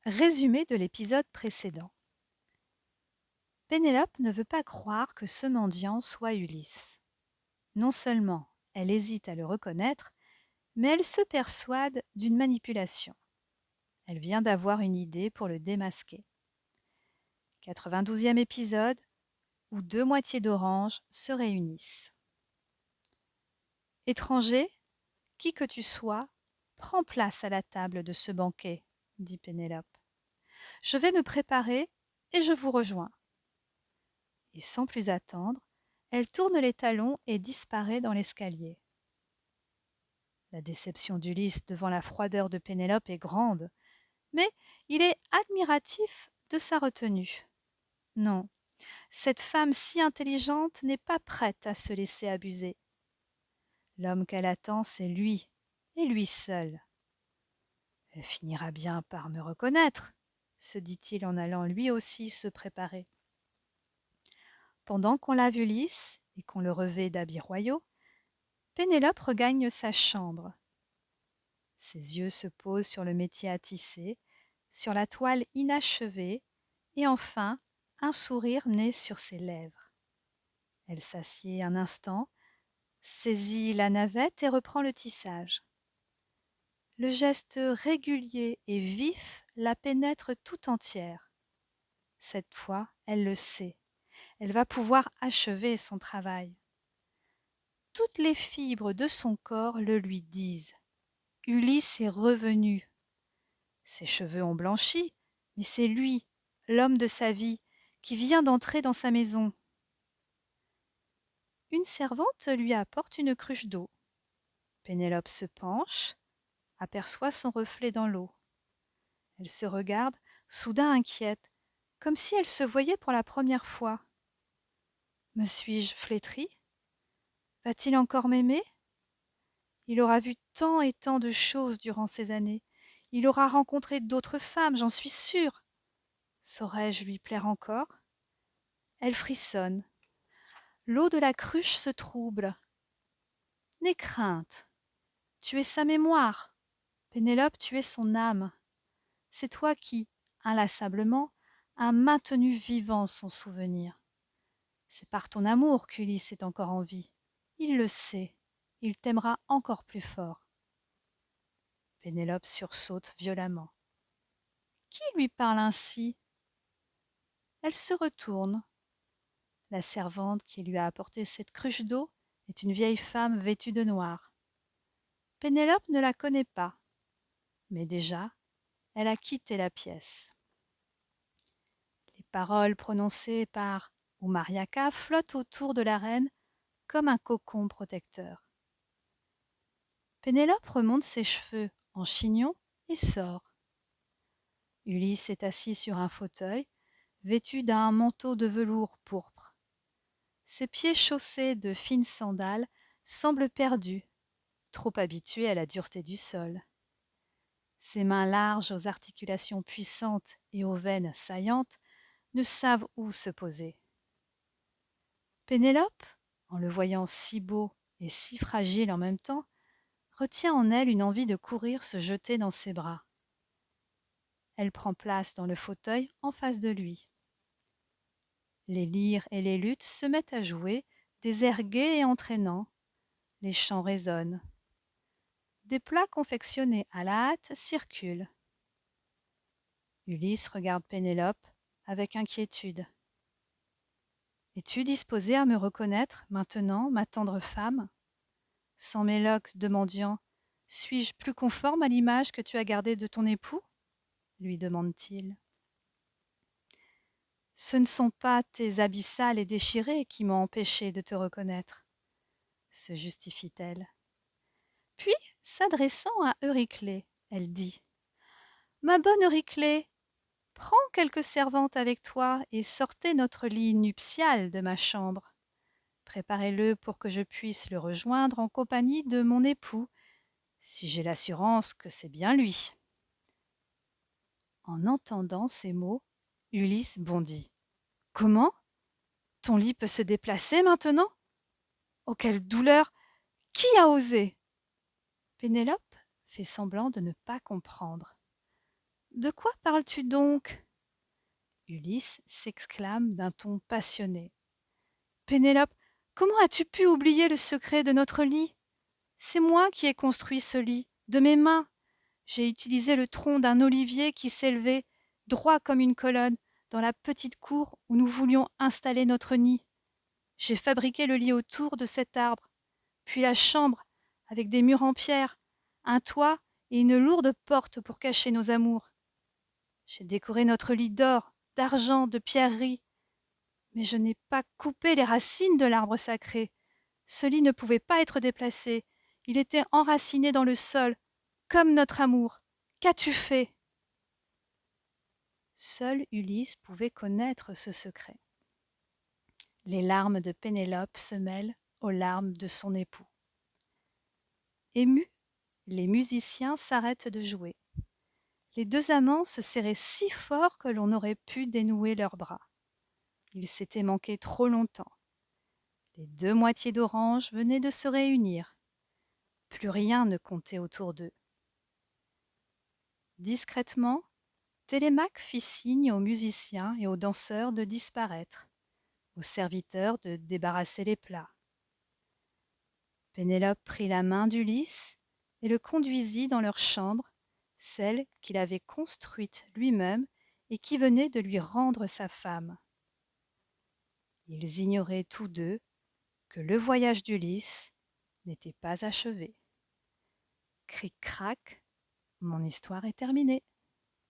Résumé de l'épisode précédent. Pénélope ne veut pas croire que ce mendiant soit Ulysse. Non seulement elle hésite à le reconnaître, mais elle se persuade d'une manipulation. Elle vient d'avoir une idée pour le démasquer. 92e épisode où deux moitiés d'orange se réunissent. Étranger, qui que tu sois, prends place à la table de ce banquet, dit Pénélope. Je vais me préparer et je vous rejoins. Et sans plus attendre, elle tourne les talons et disparaît dans l'escalier. La déception d'Ulysse devant la froideur de Pénélope est grande, mais il est admiratif de sa retenue. Non, cette femme si intelligente n'est pas prête à se laisser abuser. L'homme qu'elle attend, c'est lui, et lui seul. Elle finira bien par me reconnaître, se dit-il en allant lui aussi se préparer. Pendant qu'on lave Ulysse et qu'on le revêt d'habits royaux, Pénélope regagne sa chambre. Ses yeux se posent sur le métier à tisser, sur la toile inachevée, et enfin un sourire naît sur ses lèvres. Elle s'assied un instant, saisit la navette et reprend le tissage. Le geste régulier et vif la pénètre tout entière. Cette fois, elle le sait. Elle va pouvoir achever son travail. Toutes les fibres de son corps le lui disent. Ulysse est revenu. Ses cheveux ont blanchi, mais c'est lui, l'homme de sa vie, qui vient d'entrer dans sa maison. Une servante lui apporte une cruche d'eau. Pénélope se penche, aperçoit son reflet dans l'eau. Elle se regarde, soudain inquiète, comme si elle se voyait pour la première fois. Me suis-je flétrie? Va-t-il encore m'aimer? Il aura vu tant et tant de choses durant ces années. Il aura rencontré d'autres femmes, j'en suis sûre. Saurais-je lui plaire encore? Elle frissonne. L'eau de la cruche se trouble. N'aie crainte. Tu es sa mémoire. Pénélope, tu es son âme. C'est toi qui, inlassablement, as maintenu vivant son souvenir. C'est par ton amour qu'Ulysse est encore en vie. Il le sait. Il t'aimera encore plus fort. Pénélope sursaute violemment. Qui lui parle ainsi? Elle se retourne. La servante qui lui a apporté cette cruche d'eau est une vieille femme vêtue de noir. Pénélope ne la connaît pas, mais déjà, elle a quitté la pièce. Les paroles prononcées par Oumariaka flottent autour de la reine comme un cocon protecteur. Pénélope remonte ses cheveux en chignon et sort. Ulysse est assis sur un fauteuil, vêtu d'un manteau de velours pourpre. Ses pieds chaussés de fines sandales semblent perdus, trop habitués à la dureté du sol. Ses mains larges aux articulations puissantes et aux veines saillantes ne savent où se poser. Pénélope, en le voyant si beau et si fragile en même temps, retient en elle une envie de courir se jeter dans ses bras. Elle prend place dans le fauteuil en face de lui. Les lyres et les luths se mettent à jouer, des airs gais et entraînants. Les chants résonnent. Des plats confectionnés à la hâte circulent. Ulysse regarde Pénélope avec inquiétude. Es-tu disposée à me reconnaître maintenant, ma tendre femme? Sans mes loques de mendiant, suis-je plus conforme à l'image que tu as gardée de ton époux? Lui demande-t-il. Ce ne sont pas tes habits sales et déchirés qui m'ont empêché de te reconnaître, se justifie-t-elle. Puis, s'adressant à Euryclée, elle dit: Ma bonne Euryclée, prends quelques servantes avec toi et sortez notre lit nuptial de ma chambre. Préparez-le pour que je puisse le rejoindre en compagnie de mon époux, si j'ai l'assurance que c'est bien lui. En entendant ces mots, Ulysse bondit. Comment? Ton lit peut se déplacer maintenant? Oh, quelle douleur! Qui a osé? Pénélope fait semblant de ne pas comprendre. De quoi parles-tu donc? Ulysse s'exclame d'un ton passionné. Pénélope, comment as-tu pu oublier le secret de notre lit? C'est moi qui ai construit ce lit, de mes mains. J'ai utilisé le tronc d'un olivier qui s'élevait, droit comme une colonne, dans la petite cour où nous voulions installer notre nid. J'ai fabriqué le lit autour de cet arbre, puis la chambre, avec des murs en pierre, un toit et une lourde porte pour cacher nos amours. J'ai décoré notre lit d'or, d'argent, de pierreries, mais je n'ai pas coupé les racines de l'arbre sacré. Ce lit ne pouvait pas être déplacé. Il était enraciné dans le sol, comme notre amour. Qu'as-tu fait? Seul Ulysse pouvait connaître ce secret. Les larmes de Pénélope se mêlent aux larmes de son époux. Émus, les musiciens s'arrêtent de jouer. Les deux amants se serraient si fort que l'on aurait pu dénouer leurs bras. Ils s'étaient manqués trop longtemps. Les deux moitiés d'Orange venaient de se réunir. Plus rien ne comptait autour d'eux. Discrètement, Télémaque fit signe aux musiciens et aux danseurs de disparaître, aux serviteurs de débarrasser les plats. Pénélope prit la main d'Ulysse et le conduisit dans leur chambre, celle qu'il avait construite lui-même et qui venait de lui rendre sa femme. Ils ignoraient tous deux que le voyage d'Ulysse n'était pas achevé. Cric-crac, mon histoire est terminée.